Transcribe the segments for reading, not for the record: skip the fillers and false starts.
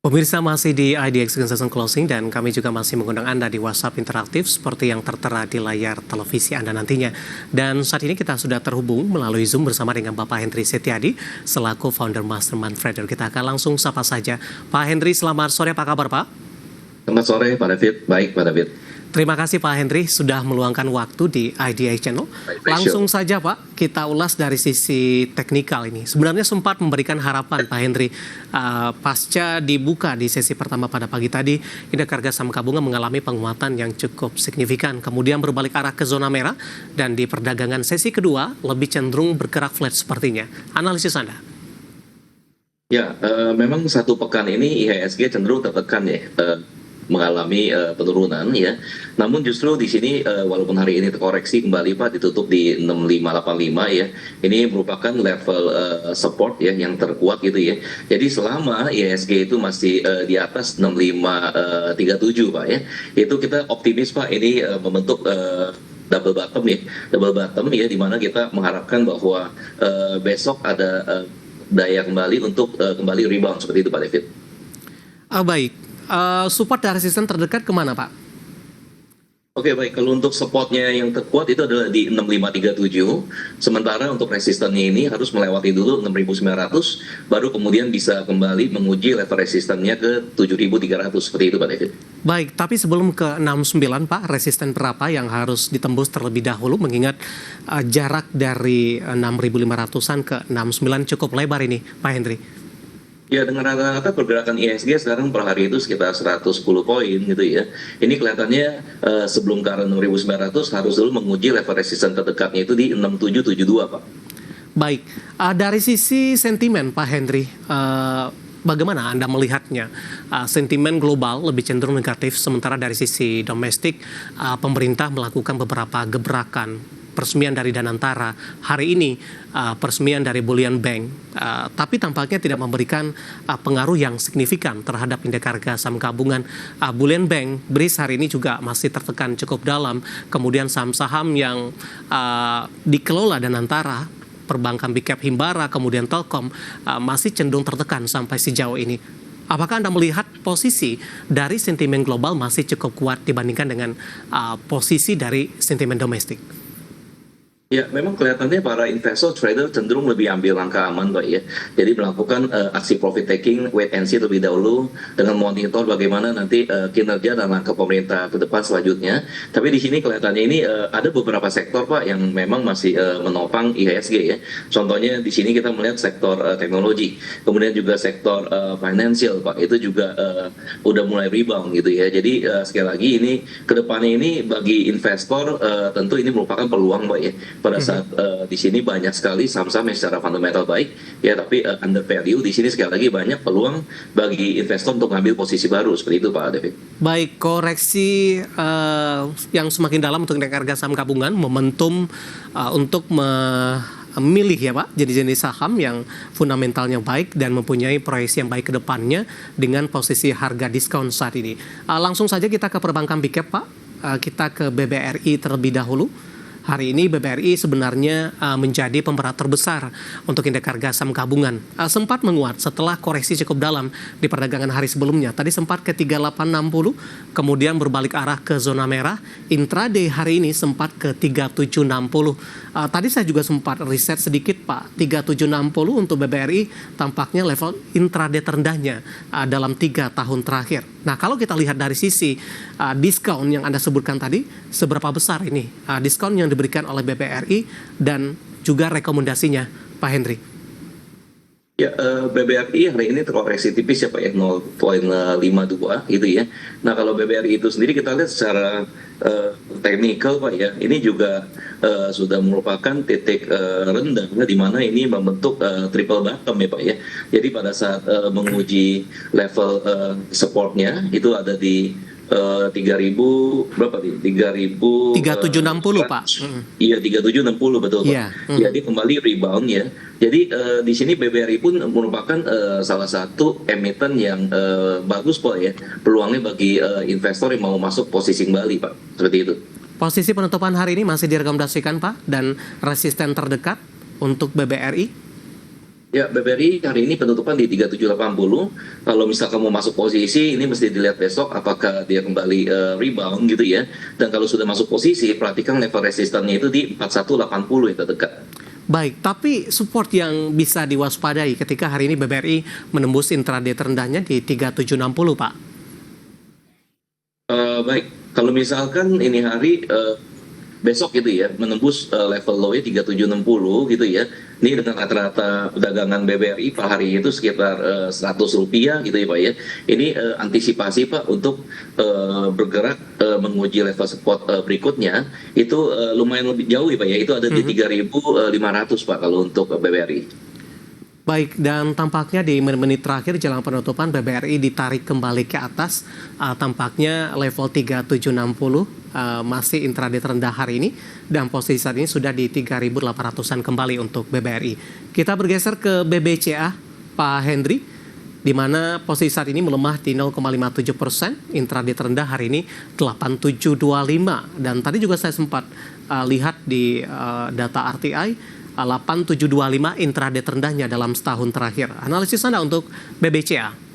Pemirsa masih di IDX Transaction Closing dan kami juga masih mengundang Anda di WhatsApp interaktif seperti yang tertera di layar televisi Anda nantinya. Dan saat ini kita sudah terhubung melalui Zoom bersama dengan Bapak Hendry Setiadi selaku founder Mastermind Trader. Kita akan langsung sapa saja. Pak Hendry, selamat sore, apa kabar Pak? Selamat sore Pak David, baik Pak David. Terima kasih Pak Hendry sudah meluangkan waktu di IDX Channel. Langsung saja Pak, kita ulas dari sisi teknikal ini. Sebenarnya sempat memberikan harapan Pak Hendry pasca dibuka di sesi pertama pada pagi tadi, indeks harga saham gabungan mengalami penguatan yang cukup signifikan. Kemudian berbalik arah ke zona merah dan di perdagangan sesi kedua lebih cenderung bergerak flat sepertinya. Analisis Anda? Ya, memang satu pekan ini IHSG cenderung tertekan ya. Mengalami penurunan ya. Namun justru di sini walaupun hari ini terkoreksi kembali Pak ditutup di 6585 ya. Ini merupakan level support ya yang terkuat gitu ya. Jadi selama IHSG itu masih di atas 6537 Pak ya. Itu kita optimis Pak ini membentuk double bottom ya, di mana kita mengharapkan bahwa besok ada daya kembali untuk kembali rebound seperti itu Pak David. Baik. Support dan resisten terdekat kemana Pak? Oke baik, kalau untuk supportnya yang terkuat itu adalah di 6537. Sementara untuk resistennya ini harus melewati dulu 6900, baru kemudian bisa kembali menguji level resistennya ke 7300 seperti itu Pak David. Baik, tapi sebelum ke 69 Pak, resisten berapa yang harus ditembus terlebih dahulu mengingat jarak dari 6.500-an ke 69 cukup lebar ini Pak Hendry? Ya, dengan rata-rata pergerakan IHSG sekarang per hari itu sekitar 110 poin gitu ya. Ini kelihatannya sebelum ke arah 6.900 harus dulu menguji level resisten terdekatnya itu di 6772 Pak. Baik, dari sisi sentimen Pak Hendry, bagaimana Anda melihatnya? Sentimen global lebih cenderung negatif, sementara dari sisi domestik pemerintah melakukan beberapa gebrakan. Peresmian dari Danantara, hari ini peresmian dari Bullion Bank, tapi tampaknya tidak memberikan pengaruh yang signifikan terhadap indeks harga saham gabungan. Bullion Bank, BRIS hari ini juga masih tertekan cukup dalam, kemudian saham-saham yang dikelola Danantara, perbankan Big Cap Himbara, kemudian Telkom, masih cenderung tertekan sampai sejauh ini. Apakah Anda melihat posisi dari sentimen global masih cukup kuat dibandingkan dengan posisi dari sentimen domestik? Ya, memang kelihatannya para investor trader cenderung lebih ambil langkah aman Pak ya. Jadi melakukan aksi profit taking, wait and see terlebih dahulu dengan monitor bagaimana nanti kinerja dan langkah pemerintah ke depan selanjutnya. Tapi di sini kelihatannya ini ada beberapa sektor Pak yang memang masih menopang IHSG ya. Contohnya di sini kita melihat sektor teknologi, kemudian juga sektor financial Pak. Itu juga udah mulai rebound gitu ya. Jadi sekali lagi ini ke depannya ini bagi investor tentu ini merupakan peluang Pak ya. Pada saat di sini banyak sekali saham-saham yang secara fundamental baik ya, tapi under value di sini sekali lagi banyak peluang bagi investor untuk mengambil posisi baru seperti itu Pak David. Baik, koreksi yang semakin dalam untuk indeks harga saham gabungan momentum untuk memilih ya Pak jenis-jenis saham yang fundamentalnya baik dan mempunyai proyeksi yang baik ke depannya dengan posisi harga diskon saat ini. Langsung saja kita ke perbankan Big Cap Pak, kita ke BBRI terlebih dahulu. Hari ini BBRI sebenarnya menjadi pemberat terbesar untuk indeks harga saham gabungan. Sempat menguat setelah koreksi cukup dalam di perdagangan hari sebelumnya. Tadi sempat ke 3860, kemudian berbalik arah ke zona merah. Intraday hari ini sempat ke 3760. Tadi saya juga sempat riset sedikit Pak, 3760 untuk BBRI tampaknya level intraday terendahnya dalam 3 tahun terakhir. Nah, kalau kita lihat dari sisi diskon yang Anda sebutkan tadi, seberapa besar ini diskon yang diberikan oleh BBRI dan juga rekomendasinya Pak Hendry? Ya, BBRI hari ini terkoreksi tipis ya Pak ya, 0,52 gitu ya. Nah kalau BBRI itu sendiri kita lihat secara teknikal Pak ya, ini juga sudah merupakan titik rendah di mana ini membentuk triple bottom ya Pak ya. Jadi pada saat menguji level supportnya itu ada di 3.000 berapa nih? 3760 Pak. Iya 3760 betul Pak. Yeah. Jadi kembali rebound ya. Jadi di sini BBRI pun merupakan salah satu emiten yang bagus Pak ya. Peluangnya bagi investor yang mau masuk posisi kembali Pak. Seperti itu. Posisi penutupan hari ini masih direkomendasikan Pak dan resisten terdekat untuk BBRI? Ya, BBRI hari ini penutupan di 3780. Kalau misal kamu masuk posisi, ini mesti dilihat besok apakah dia kembali rebound gitu ya. Dan kalau sudah masuk posisi, perhatikan level resistannya itu di 4180 yang terdekat. Baik, tapi support yang bisa diwaspadai ketika hari ini BBRI menembus intraday terendahnya di 3760, Pak. Baik, kalau misalkan ini hari besok gitu ya menembus level low-nya 3760 gitu ya. Ini dengan rata-rata perdagangan BBRI per hari itu sekitar Rp100 gitu ya Pak ya. Ini antisipasi Pak untuk bergerak menguji level support berikutnya itu lumayan lebih jauh ya Pak ya. Itu ada di 3.500 Pak kalau untuk BBRI. Baik, dan tampaknya di menit-menit terakhir jelang penutupan BBRI ditarik kembali ke atas. Tampaknya level 3760 masih intraday terendah hari ini dan posisi saat ini sudah di 3.800-an kembali untuk BBRI. Kita bergeser ke BBCA, Pak Hendri, di mana posisi saat ini melemah di 0,57%, intraday terendah hari ini 8725. Dan tadi juga saya sempat lihat di data RTI, 8725 intraday terendahnya dalam setahun terakhir. Analisis Anda untuk BBCA?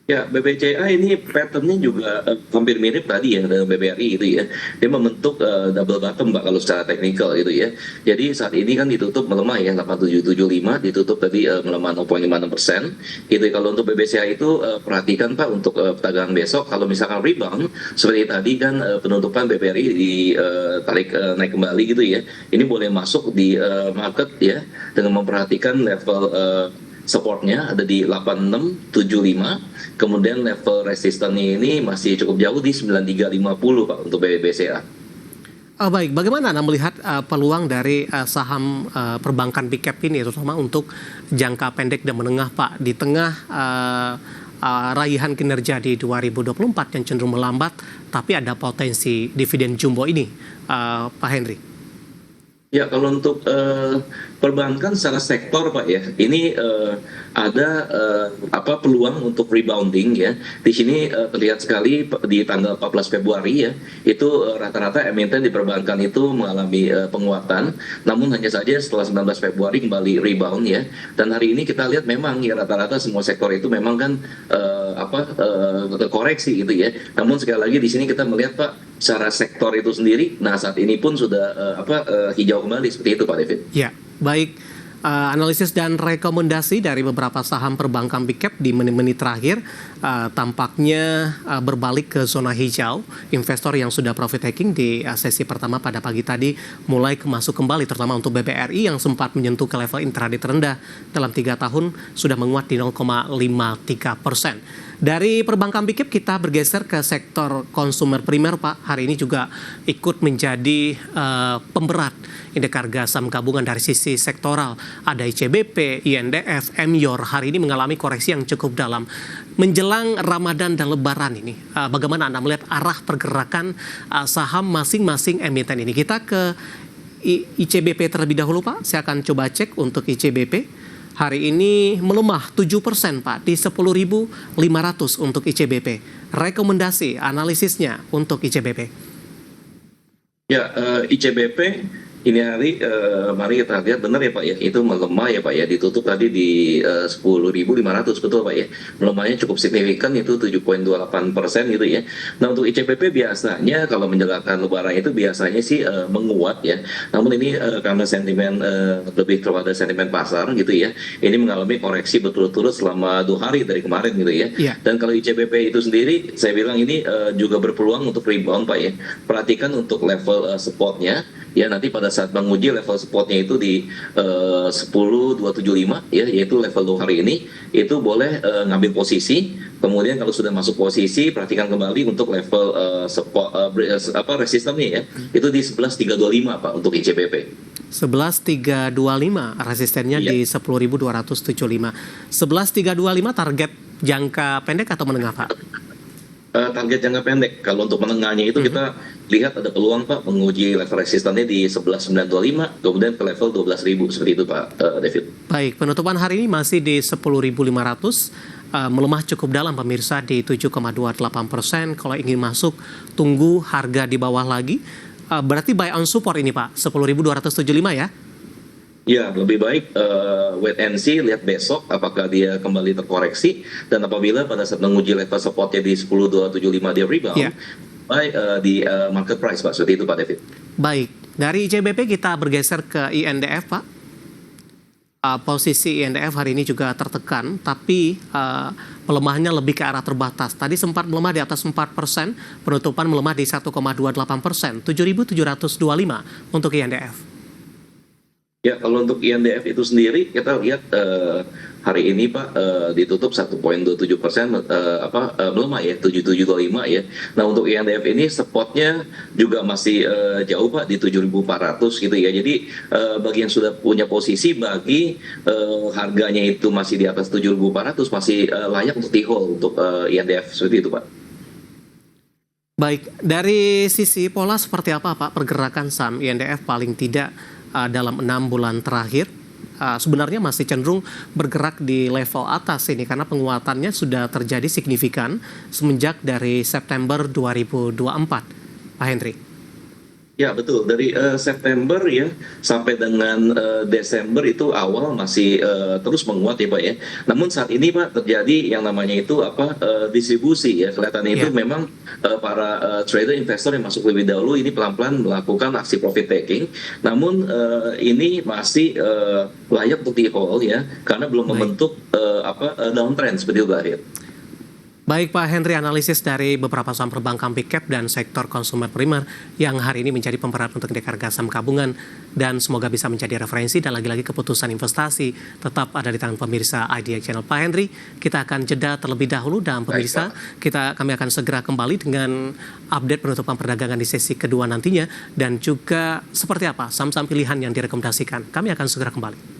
Ya, BBCA ini patternnya juga hampir mirip tadi ya dengan BBRI gitu ya. Dia membentuk double bottom Pak kalau secara teknikal gitu ya. Jadi saat ini kan ditutup melemah ya 8775, ditutup tadi melemah 0,56%. Gitu. Kalau untuk BBCA itu perhatikan Pak untuk perdagangan besok kalau misalkan rebound seperti tadi kan penutupan BBRI ditarik naik kembali gitu ya. Ini boleh masuk di market ya dengan memperhatikan level supportnya ada di 8675, kemudian level resistannya ini masih cukup jauh di 9350 Pak untuk BBCA. Baik, bagaimana Anda melihat peluang dari saham perbankan big cap ini, terutama untuk jangka pendek dan menengah Pak, di tengah raihan kinerja di 2024 yang cenderung melambat, tapi ada potensi dividen jumbo ini, Pak Henry? Ya, kalau untuk perbankan secara sektor Pak ya, ini ada peluang untuk rebounding ya. Di sini terlihat sekali di tanggal 14 Februari ya, itu rata-rata emiten di perbankan itu mengalami penguatan. Namun hanya saja setelah 19 Februari kembali rebound ya. Dan hari ini kita lihat memang ya rata-rata semua sektor itu memang kan koreksi gitu ya. Namun sekali lagi di sini kita melihat Pak, secara sektor itu sendiri, nah saat ini pun sudah hijau kembali seperti itu Pak David. Ya, baik. Analisis dan rekomendasi dari beberapa saham perbankan big cap di menit-menit terakhir tampaknya berbalik ke zona hijau. Investor yang sudah profit taking di sesi pertama pada pagi tadi mulai masuk kembali, terutama untuk BBRI yang sempat menyentuh ke level intraday terendah dalam 3 tahun sudah menguat di 0,53%. Dari perbankan big cap kita bergeser ke sektor konsumer primer Pak. Hari ini juga ikut menjadi pemberat indeks harga saham gabungan dari sisi sektoral. Ada ICBP, INDF, MYOR hari ini mengalami koreksi yang cukup dalam. Menjelang Ramadan dan Lebaran ini, bagaimana Anda melihat arah pergerakan saham masing-masing emiten ini? Kita ke ICBP terlebih dahulu Pak. Saya akan coba cek untuk ICBP. Hari ini melemah 7% Pak, di 10.500 untuk ICBP. Rekomendasi analisisnya untuk ICBP? Ya, ICBP ini hari mari kita lihat benar ya Pak ya, itu melemah ya Pak ya, ditutup tadi di 10.500 betul Pak ya, melemahnya cukup signifikan itu 7,28% gitu ya. Nah untuk ICBP biasanya kalau menjelaskan Lebaran itu biasanya sih menguat ya, namun ini karena sentimen lebih kepada sentimen pasar gitu ya, ini mengalami koreksi berturut-turut selama 2 hari dari kemarin gitu ya. Yeah. Dan kalau ICBP itu sendiri saya bilang ini juga berpeluang untuk rebound Pak ya. Perhatikan untuk level supportnya ya, nanti pada saat menguji level supportnya itu di 10.275 ya, yaitu level low hari ini, itu boleh ngambil posisi. Kemudian kalau sudah masuk posisi, perhatikan kembali untuk level support resistannya ya, itu di 11.325 Pak untuk ICBP. 11.325 resistennya di 10.275. 11.325 target jangka pendek atau menengah Pak? Target jangka pendek. Kalau untuk menengahnya itu kita lihat ada peluang Pak menguji level resistannya di 11.925, kemudian ke level 12.000 seperti itu Pak David. Baik, penutupan hari ini masih di 10.500, melemah cukup dalam pemirsa di 7,28%. Kalau ingin masuk, tunggu harga di bawah lagi. Berarti buy on support ini Pak, 10.275 ya? Ya, lebih baik wait and see, lihat besok apakah dia kembali terkoreksi, dan apabila pada saat menguji level supportnya di 10.275 dia rebound, Ya, buy di market price Pak, seperti itu Pak David. baik. Dari ICBP kita bergeser ke INDF, Pak. Posisi INDF hari ini juga tertekan, tapi pelemahannya lebih ke arah terbatas. Tadi sempat melemah di atas 4%, penutupan melemah di 1,28%, 7.725 untuk INDF. Ya, kalau untuk INDF itu sendiri kita lihat hari ini Pak ditutup 1,27%, melemah ya 7.725 ya. Nah, untuk INDF ini spotnya juga masih jauh Pak di 7.400 gitu ya. Jadi bagi yang sudah punya posisi, bagi harganya itu masih di atas 7.400 masih layak untuk di hold untuk INDF seperti itu Pak. Baik, dari sisi pola seperti apa Pak pergerakan saham INDF paling tidak dalam 6 bulan terakhir? Sebenarnya masih cenderung bergerak di level atas ini karena penguatannya sudah terjadi signifikan semenjak dari September 2024, Pak Henry. Ya betul, dari September ya sampai dengan Desember itu awal masih terus menguat ya Pak ya. Namun saat ini Pak terjadi yang namanya itu distribusi ya, kelihatannya itu Ya. memang para trader investor yang masuk lebih dahulu ini pelan-pelan melakukan aksi profit taking. Namun ini masih layak untuk di hold ya, karena belum Baik. membentuk downtrend seperti itu Pak Arya. Baik Pak Henry, analisis dari beberapa saham perbankan big cap dan sektor konsumer primer yang hari ini menjadi pemberat untuk indeks harga saham gabungan, dan semoga bisa menjadi referensi dan lagi-lagi keputusan investasi tetap ada di tangan pemirsa IDX Channel. Pak Henry, kita akan jeda terlebih dahulu dan pemirsa kami akan segera kembali dengan update penutupan perdagangan di sesi kedua nantinya dan juga seperti apa saham-saham pilihan yang direkomendasikan. Kami akan segera kembali.